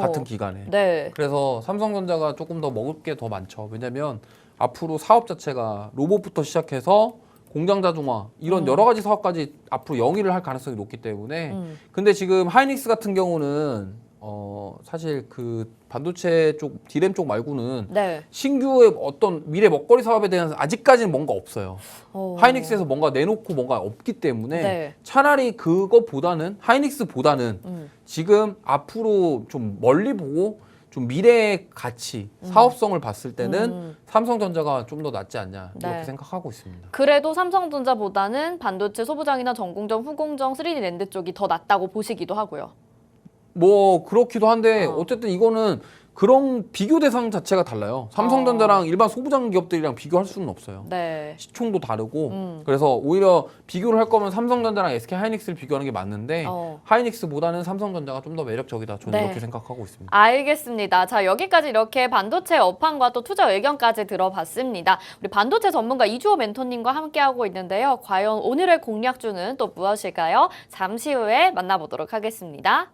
같은 기간에. 네. 그래서 삼성전자가 조금 더 먹을 게 더 많죠. 왜냐면 앞으로 사업 자체가 로봇부터 시작해서 공장 자동화 이런 여러 가지 사업까지 앞으로 영위를 할 가능성이 높기 때문에 근데 지금 하이닉스 같은 경우는 사실 그 반도체 쪽 디램 쪽 말고는 네. 신규의 어떤 미래 먹거리 사업에 대한 아직까지는 뭔가 없어요. 하이닉스에서 뭔가 내놓고 뭔가 없기 때문에 네. 차라리 그거보다는 하이닉스보다는 지금 앞으로 좀 멀리 보고 좀 미래의 가치, 사업성을 봤을 때는 삼성전자가 좀 더 낫지 않냐 이렇게 네. 생각하고 있습니다. 그래도 삼성전자보다는 반도체 소부장이나 전공정, 후공정, 3D 랜드 쪽이 더 낫다고 보시기도 하고요. 뭐 그렇기도 한데 어쨌든 이거는 그런 비교 대상 자체가 달라요. 삼성전자랑 일반 소부장 기업들이랑 비교할 수는 없어요. 네. 시총도 다르고 그래서 오히려 비교를 할 거면 삼성전자랑 SK 하이닉스를 비교하는 게 맞는데 하이닉스보다는 삼성전자가 좀 더 매력적이다. 저는 네. 이렇게 생각하고 있습니다. 알겠습니다. 자, 여기까지 이렇게 반도체 업황과 또 투자 의견까지 들어봤습니다. 우리 반도체 전문가 이주호 멘토님과 함께하고 있는데요. 과연 오늘의 공략주는 또 무엇일까요? 잠시 후에 만나보도록 하겠습니다.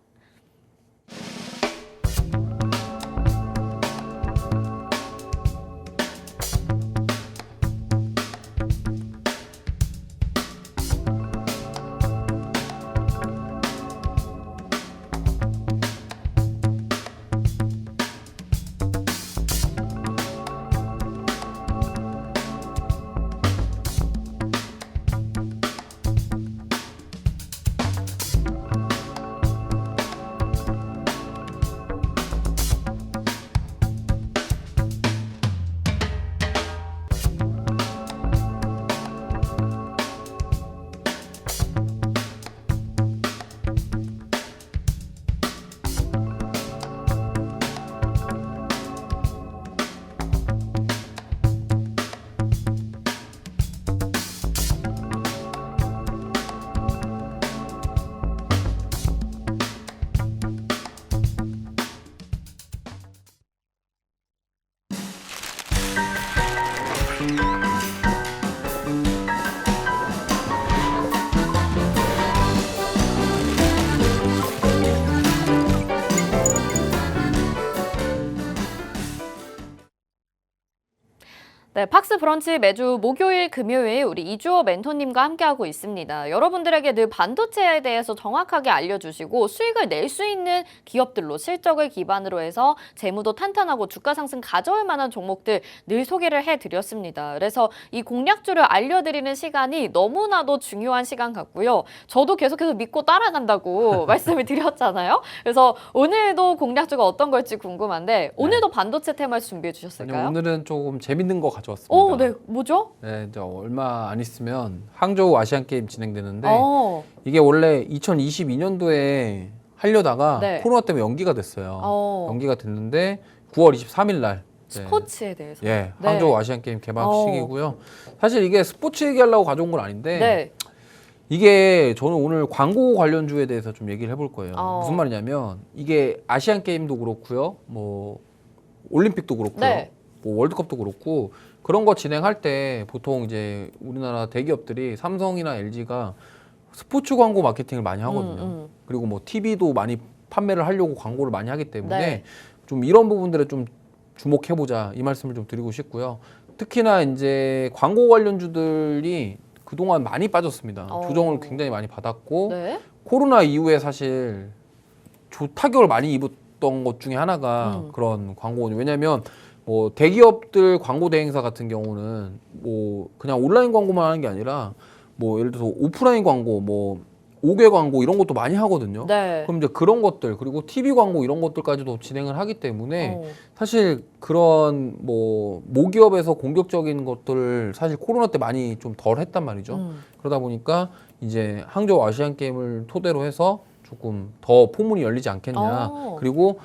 네, 팍스 브런치 매주 목요일, 금요일 우리 이주호 멘토님과 함께하고 있습니다. 여러분들에게 늘 반도체에 대해서 정확하게 알려주시고 수익을 낼 수 있는 기업들로 실적을 기반으로 해서 재무도 탄탄하고 주가 상승 가져올 만한 종목들 늘 소개를 해드렸습니다. 그래서 이 공략주를 알려드리는 시간이 너무나도 중요한 시간 같고요. 저도 계속해서 믿고 따라간다고 말씀을 드렸잖아요. 그래서 오늘도 공략주가 어떤 걸지 궁금한데 오늘도 반도체 테마를 준비해 주셨을까요? 아니, 오늘은 조금 재밌는 거 가져왔습니다. 오, 네. 뭐죠? 네, 이제 얼마 안 있으면 항저우 아시안 게임 진행되는데 어. 이게 원래 2022년도에 하려다가 네. 코로나 때문에 연기가 됐어요. 어. 연기가 됐는데 9월 23일 날 스포츠에 대해서. 예, 네. 항저우 아시안 게임 개막식이고요. 사실 이게 스포츠 얘기하려고 가져온 건 아닌데 네. 이게 저는 오늘 광고 관련주에 대해서 좀 얘기를 해볼 거예요. 어. 무슨 말이냐면 이게 아시안 게임도 그렇고요, 뭐 올림픽도 그렇고요, 네. 뭐 월드컵도 그렇고 그런 거 진행할 때 보통 이제 우리나라 대기업들이 삼성이나 LG가 스포츠 광고 마케팅을 많이 하거든요. 그리고 뭐 TV도 많이 판매를 하려고 광고를 많이 하기 때문에 네. 좀 이런 부분들에 좀 주목해보자 이 말씀을 좀 드리고 싶고요. 특히나 이제 광고 관련주들이 그동안 많이 빠졌습니다. 조정을 굉장히 많이 받았고 네. 코로나 이후에 사실 타격을 많이 입었던 것 중에 하나가 그런 광고거든요. 왜냐하면 뭐 대기업들 광고 대행사 같은 경우는 뭐 그냥 온라인 광고만 하는 게 아니라 뭐 예를 들어서 오프라인 광고, 뭐 5개 광고 이런 것도 많이 하거든요. 네. 그럼 이제 그런 것들 그리고 TV 광고 이런 것들까지도 진행을 하기 때문에 사실 그런 뭐 모기업에서 공격적인 것들을 사실 코로나 때 많이 좀 덜 했단 말이죠. 그러다 보니까 이제 항저우 아시안 게임을 토대로 해서 조금 더 포문이 열리지 않겠냐. 그리고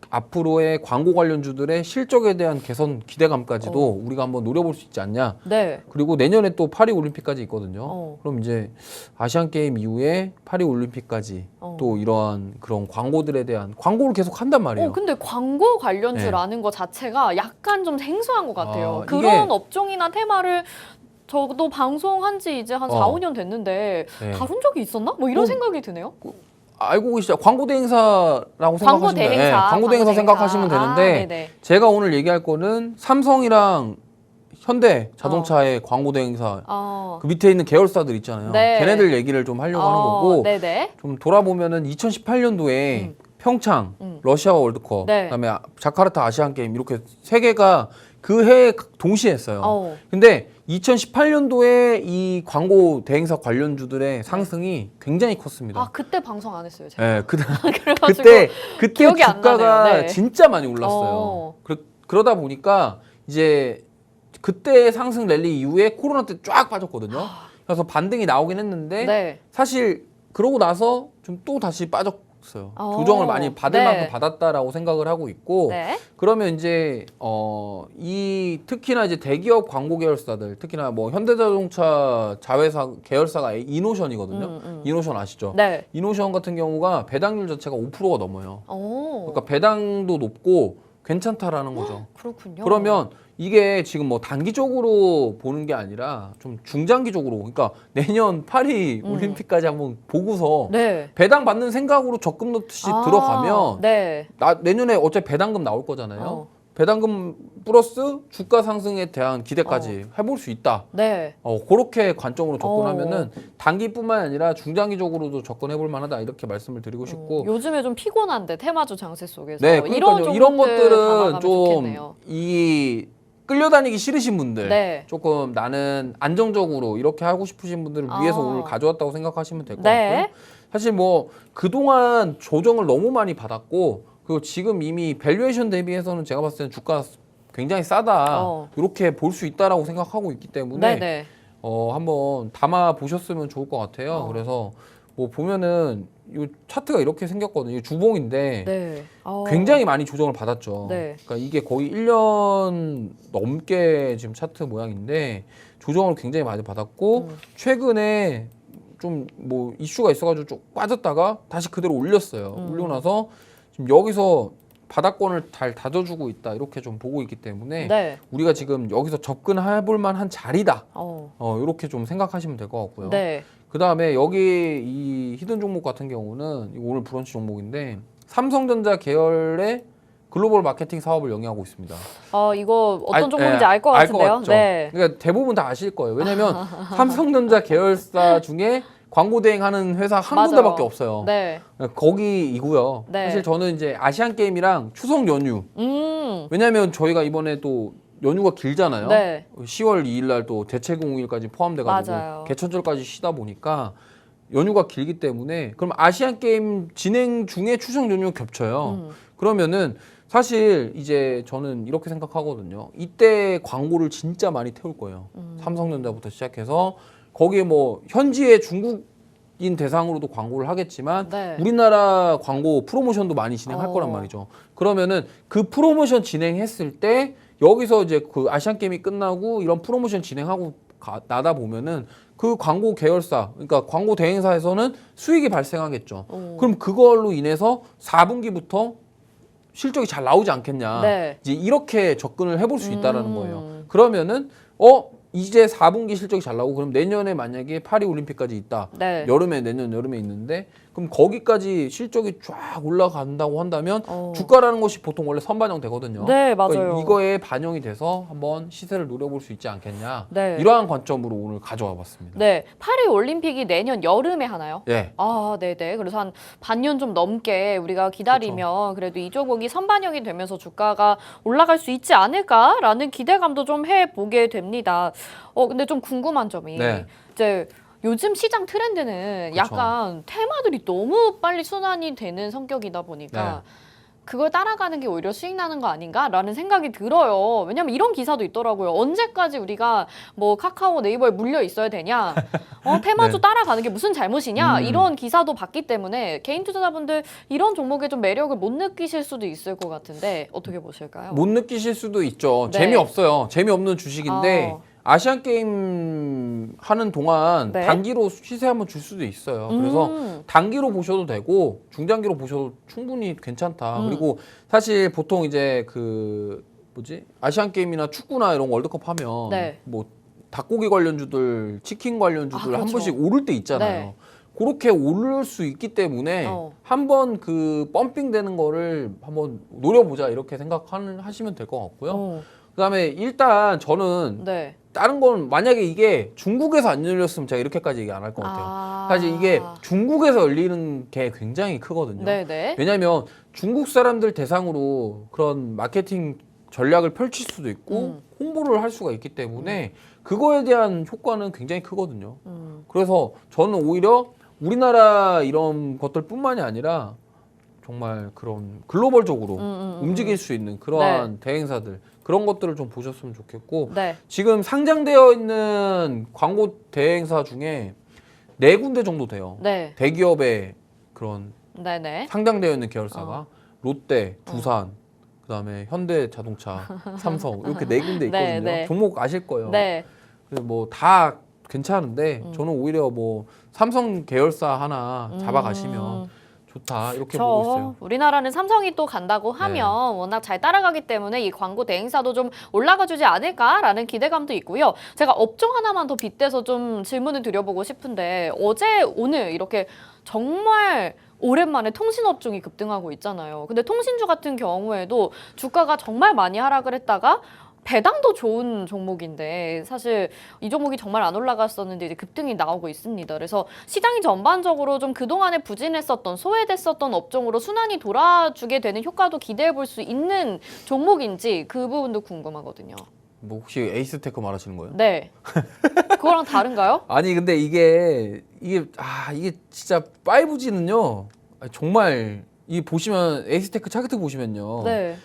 앞으로의 광고 관련주들의 실적에 대한 개선 기대감까지도 우리가 한번 노려볼 수 있지 않냐. 네. 그리고 내년에 또 파리 올림픽까지 있거든요. 그럼 이제 아시안 게임 이후에 파리 올림픽까지 또 이러한 그런 광고들에 대한 광고를 계속 한단 말이에요. 근데 광고 관련주라는 거 자체가 약간 좀 생소한 것 같아요. 그런 업종이나 테마를 저도 방송한 지 이제 한 4, 5년 됐는데 다룬 적이 있었나? 뭐 이런 생각이 드네요. 알고 계시죠? 광고 대행사라고 생각하시면 돼요. 광고 대행사 생각하시면 되는데 제가 오늘 얘기할 거는 삼성이랑 현대 자동차의 광고 대행사 그 밑에 있는 계열사들 있잖아요. 네. 걔네들 얘기를 좀 하려고 하는 거고 네네. 좀 돌아보면은 2018년도에 평창 러시아 월드컵 네. 그다음에 자카르타 아시안 게임 이렇게 세 개가 그 해에 동시에 했어요. 네. 근데 2018년도에 이 광고 대행사 관련주들의 상승이 굉장히 컸습니다. 아, 그때 방송 안 했어요, 제가. 네, 그래가지고 그때 기억이 안 주가가 나네요. 네. 진짜 많이 올랐어요. 그러다 보니까 이제 그때 상승 랠리 이후에 코로나 때 쫙 빠졌거든요. 그래서 반등이 나오긴 했는데 네. 사실 그러고 나서 좀 또 다시 빠졌어요. 조정을 많이 받을 네. 만큼 받았다라고 생각을 하고 있고 네. 그러면 이제 이 특히나 이제 대기업 광고 계열사들 특히나 뭐 현대자동차 자회사 계열사가 이노션이거든요. 이노션 아시죠? 네. 이노션 같은 경우가 배당률 자체가 5%가 넘어요. 오. 그러니까 배당도 높고 괜찮다라는 거죠. 그렇군요. 그러면 이게 지금 뭐 단기적으로 보는 게 아니라 좀 중장기적으로 그러니까 내년 파리 올림픽까지 한번 보고서 네. 배당 받는 생각으로 적금 넣듯이 들어가면 네. 내년에 어차피 배당금 나올 거잖아요. 배당금 플러스 주가 상승에 대한 기대까지 해볼 수 있다. 네. 그렇게 관점으로 접근하면은 단기뿐만 아니라 중장기적으로도 접근해볼 만하다 이렇게 말씀을 드리고 싶고 요즘에 좀 피곤한데 테마주 장세 속에서 네, 그러니까요. 이런 것들은 좀 좋겠네요. 이 끌려다니기 싫으신 분들 네. 조금 나는 안정적으로 이렇게 하고 싶으신 분들을 위해서 오늘 가져왔다고 생각하시면 될 것 같고요. 사실 뭐 그동안 조정을 너무 많이 받았고 그리고 지금 이미 밸류에이션 대비해서는 제가 봤을 때는 주가 굉장히 싸다 이렇게 볼 수 있다라고 생각하고 있기 때문에 네네. 한번 담아 보셨으면 좋을 것 같아요. 그래서 뭐 보면은 이 차트가 이렇게 생겼거든요. 주봉인데 네. 굉장히 많이 조정을 받았죠. 네. 그러니까 이게 거의 1년 넘게 지금 차트 모양인데 조정을 굉장히 많이 받았고 최근에 좀 뭐 이슈가 있어가지고 좀 빠졌다가 다시 그대로 올렸어요. 올리고 나서 지금 여기서 바닥권을 잘 다져주고 있다 이렇게 좀 보고 있기 때문에 네. 우리가 지금 여기서 접근해볼 만한 자리다. 어. 이렇게 좀 생각하시면 될 것 같고요. 네. 그 다음에 여기 이 히든 종목 같은 경우는 이거 오늘 브런치 종목인데 삼성전자 계열의 글로벌 마케팅 사업을 영위하고 있습니다. 이거 어떤 종목인지 알 것 같은데요. 같죠? 네. 그러니까 대부분 다 아실 거예요. 왜냐면 삼성전자 계열사 중에 광고 대행하는 회사 한 맞아요. 군데밖에 없어요. 네. 거기이고요. 네. 사실 저는 이제 아시안 게임이랑 추석 연휴. 왜냐면 저희가 이번에 또 연휴가 길잖아요. 네. 10월 2일 날 또 대체공휴일까지 포함돼가지고 맞아요. 개천절까지 쉬다 보니까 연휴가 길기 때문에 그럼 아시안 게임 진행 중에 추석 연휴가 겹쳐요. 그러면은 사실 이제 저는 이렇게 생각하거든요. 이때 광고를 진짜 많이 태울 거예요. 삼성전자부터 시작해서 거기에 뭐 현지의 중국인 대상으로도 광고를 하겠지만 네. 우리나라 광고 프로모션도 많이 진행할 거란 말이죠. 그러면은 그 프로모션 진행했을 때 여기서 이제 그 아시안 게임이 끝나고 이런 프로모션 진행하고 나다 보면은 그 광고 계열사, 그러니까 광고 대행사에서는 수익이 발생하겠죠. 그럼 그걸로 인해서 4분기부터 실적이 잘 나오지 않겠냐. 네. 이제 이렇게 접근을 해볼 수 있다라는 거예요. 그러면은 이제 4분기 실적이 잘 나오고 그럼 내년에 만약에 파리 올림픽까지 있다. 네. 내년 여름에 있는데 그럼 거기까지 실적이 쫙 올라간다고 한다면 주가라는 것이 보통 원래 선반영 되거든요. 네, 맞아요. 그러니까 이거에 반영이 돼서 한번 시세를 노려볼 수 있지 않겠냐. 네. 이러한 관점으로 오늘 가져와 봤습니다. 네. 파리 올림픽이 내년 여름에 하나요? 예. 네네. 그래서 한 반년 좀 넘게 우리가 기다리면 그래도 이 종목이 선반영이 되면서 주가가 올라갈 수 있지 않을까라는 기대감도 좀 해보게 됩니다. 근데 좀 궁금한 점이 네. 이제 요즘 시장 트렌드는 그쵸. 약간 테마들이 너무 빨리 순환이 되는 성격이다 보니까 그걸 따라가는 게 오히려 수익 나는 거 아닌가라는 생각이 들어요. 왜냐면 이런 기사도 있더라고요. 언제까지 우리가 뭐 카카오 네이버에 물려 있어야 되냐? 테마주 네. 따라가는 게 무슨 잘못이냐? 이런 기사도 봤기 때문에 개인 투자자분들 이런 종목에 좀 매력을 못 느끼실 수도 있을 것 같은데 어떻게 보실까요? 못 느끼실 수도 있죠. 네. 재미없어요. 재미없는 주식인데 아시안 게임 하는 동안 네. 단기로 시세 한번 줄 수도 있어요. 그래서 단기로 보셔도 되고 중장기로 보셔도 충분히 괜찮다. 그리고 사실 보통 이제 그 아시안 게임이나 축구나 이런 월드컵 하면 네. 뭐 닭고기 관련주들, 치킨 관련주들 한 그렇죠. 번씩 오를 때 있잖아요. 네. 그렇게 오를 수 있기 때문에 한번 그 펌핑 되는 거를 한번 노려보자 이렇게 생각하시면 될 것 같고요. 그다음에 일단 저는 네. 다른 건 만약에 이게 중국에서 안 열렸으면 제가 이렇게까지 얘기 안 할 것 같아요. 사실 이게 중국에서 열리는 게 굉장히 크거든요. 네네. 왜냐하면 중국 사람들 대상으로 그런 마케팅 전략을 펼칠 수도 있고 홍보를 할 수가 있기 때문에 그거에 대한 효과는 굉장히 크거든요. 그래서 저는 오히려 우리나라 이런 것들뿐만이 아니라 정말 그런 글로벌적으로 움직일 수 있는 그러한 대행사들 그런 것들을 좀 보셨으면 좋겠고 네. 지금 상장되어 있는 광고 대행사 중에 4군데 정도 돼요. 네. 대기업의 그런 네네. 상장되어 있는 계열사가 롯데, 두산, 그다음에 현대자동차, 삼성 이렇게 4군데 있거든요. 네, 네. 종목 아실 거예요. 네. 뭐 다 괜찮은데 저는 오히려 뭐 삼성 계열사 하나 잡아가시면 좋다 이렇게 보고 있어요. 우리나라는 삼성이 또 간다고 하면 워낙 잘 따라가기 때문에 이 광고 대행사도 좀 올라가주지 않을까라는 기대감도 있고요. 제가 업종 하나만 더 빗대서 좀 질문을 드려보고 싶은데 어제 오늘 이렇게 정말 오랜만에 통신업종이 급등하고 있잖아요. 근데 통신주 같은 경우에도 주가가 정말 많이 하락을 했다가 배당도 좋은 종목인데 사실 이 종목이 정말 안 올라갔었는데 이제 급등이 나오고 있습니다. 그래서 시장이 전반적으로 좀 그동안에 부진했었던 소외됐었던 업종으로 순환이 돌아주게 되는 효과도 기대해 볼 수 있는 종목인지 그 부분도 궁금하거든요. 뭐 혹시 에이스테크 말하시는 거예요? 네. 그거랑 다른가요? 아니 근데 이게 진짜 5G는요 정말 이 보시면 에이스테크 차트 보시면요. 네.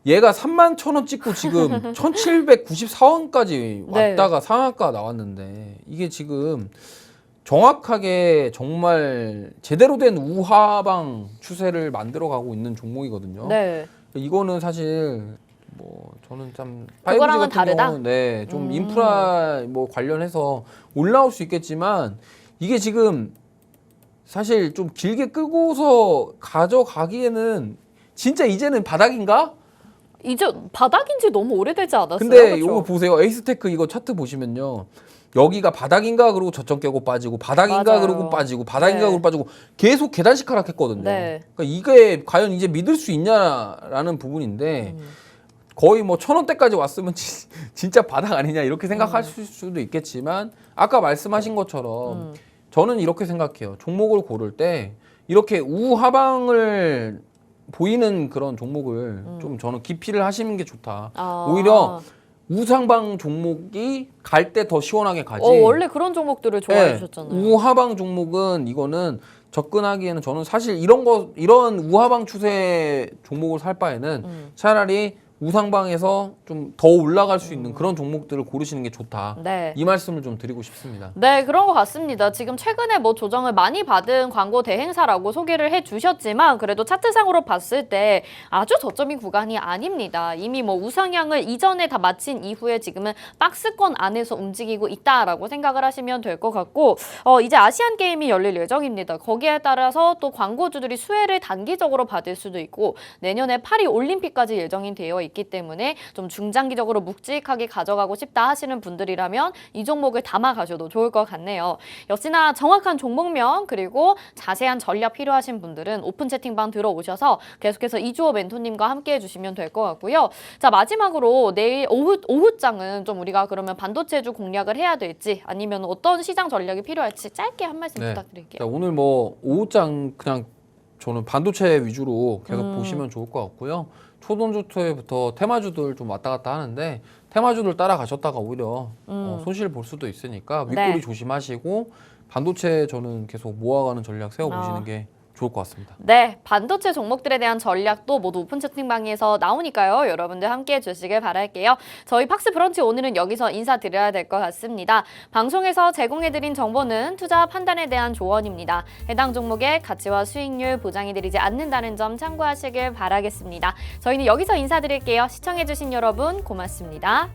얘가 31,000원 찍고 지금 1,794원까지 왔다가 네. 상한가 나왔는데 이게 지금 정확하게 정말 제대로 된 우하방 추세를 만들어가고 있는 종목이거든요. 네. 이거는 사실 뭐 저는 참 5G 그거랑은 같은 다르다? 경우는 네, 좀 인프라 뭐 관련해서 올라올 수 있겠지만 이게 지금 사실 좀 길게 끌고서 가져가기에는 진짜 이제는 바닥인가? 이제 바닥인지 너무 오래되지 않았어요? 근데 그쵸? 이거 보세요. 에이스테크 이거 차트 보시면요. 여기가 바닥인가 그러고 저점 깨고 빠지고 바닥인가 맞아요. 그러고 빠지고 바닥인가 네. 그러고 빠지고 계속 계단식 하락했거든요. 네. 그러니까 이게 과연 이제 믿을 수 있냐라는 부분인데 거의 뭐 1,000원대까지 왔으면 진짜 바닥 아니냐 이렇게 생각하실 수도 있겠지만 아까 말씀하신 것처럼 저는 이렇게 생각해요. 종목을 고를 때 이렇게 우하방을 보이는 그런 종목을 좀 저는 기피를 하시는 게 좋다. 오히려 우상방 종목이 갈 때 더 시원하게 가지. 원래 그런 종목들을 좋아해 주셨잖아요. 우하방 종목은 이거는 접근하기에는 저는 사실 이런 우하방 추세 종목을 살 바에는 차라리 우상방에서 좀 더 올라갈 수 있는 그런 종목들을 고르시는 게 좋다. 네. 이 말씀을 좀 드리고 싶습니다. 네, 그런 것 같습니다. 지금 최근에 뭐 조정을 많이 받은 광고 대행사라고 소개를 해주셨지만 그래도 차트상으로 봤을 때 아주 저점인 구간이 아닙니다. 이미 뭐 우상향을 이전에 다 마친 이후에 지금은 박스권 안에서 움직이고 있다라고 생각을 하시면 될 것 같고 이제 아시안 게임이 열릴 예정입니다. 거기에 따라서 또 광고주들이 수혜를 단기적으로 받을 수도 있고 내년에 파리 올림픽까지 예정이 되어 있기 때문에 좀 중장기적으로 묵직하게 가져가고 싶다 하시는 분들이라면 이 종목을 담아 가셔도 좋을 것 같네요. 역시나 정확한 종목명 그리고 자세한 전략 필요하신 분들은 오픈 채팅방 들어오셔서 계속해서 이주호 멘토님과 함께 해주시면 될 것 같고요. 자, 마지막으로 내일 오후장은 좀 우리가 그러면 반도체주 공략을 해야 될지 아니면 어떤 시장 전략이 필요할지 짧게 한 말씀 부탁드릴게요. 자, 오늘 뭐 오후장 그냥 저는 반도체 위주로 계속 보시면 좋을 것 같고요. 초동주투부터 테마주들 좀 왔다 갔다 하는데 테마주들 따라가셨다가 오히려 손실 볼 수도 있으니까 윗꼬리 조심하시고 반도체 저는 계속 모아가는 전략 세워보시는 게 좋을 것 같습니다. 네, 반도체 종목들에 대한 전략도 모두 오픈 채팅방에서 나오니까요. 여러분들 함께 해주시길 바랄게요. 저희 팍스 브런치 오늘은 여기서 인사드려야 될 것 같습니다. 방송에서 제공해드린 정보는 투자 판단에 대한 조언입니다. 해당 종목의 가치와 수익률 보장해드리지 않는다는 점 참고하시길 바라겠습니다. 저희는 여기서 인사드릴게요. 시청해주신 여러분 고맙습니다.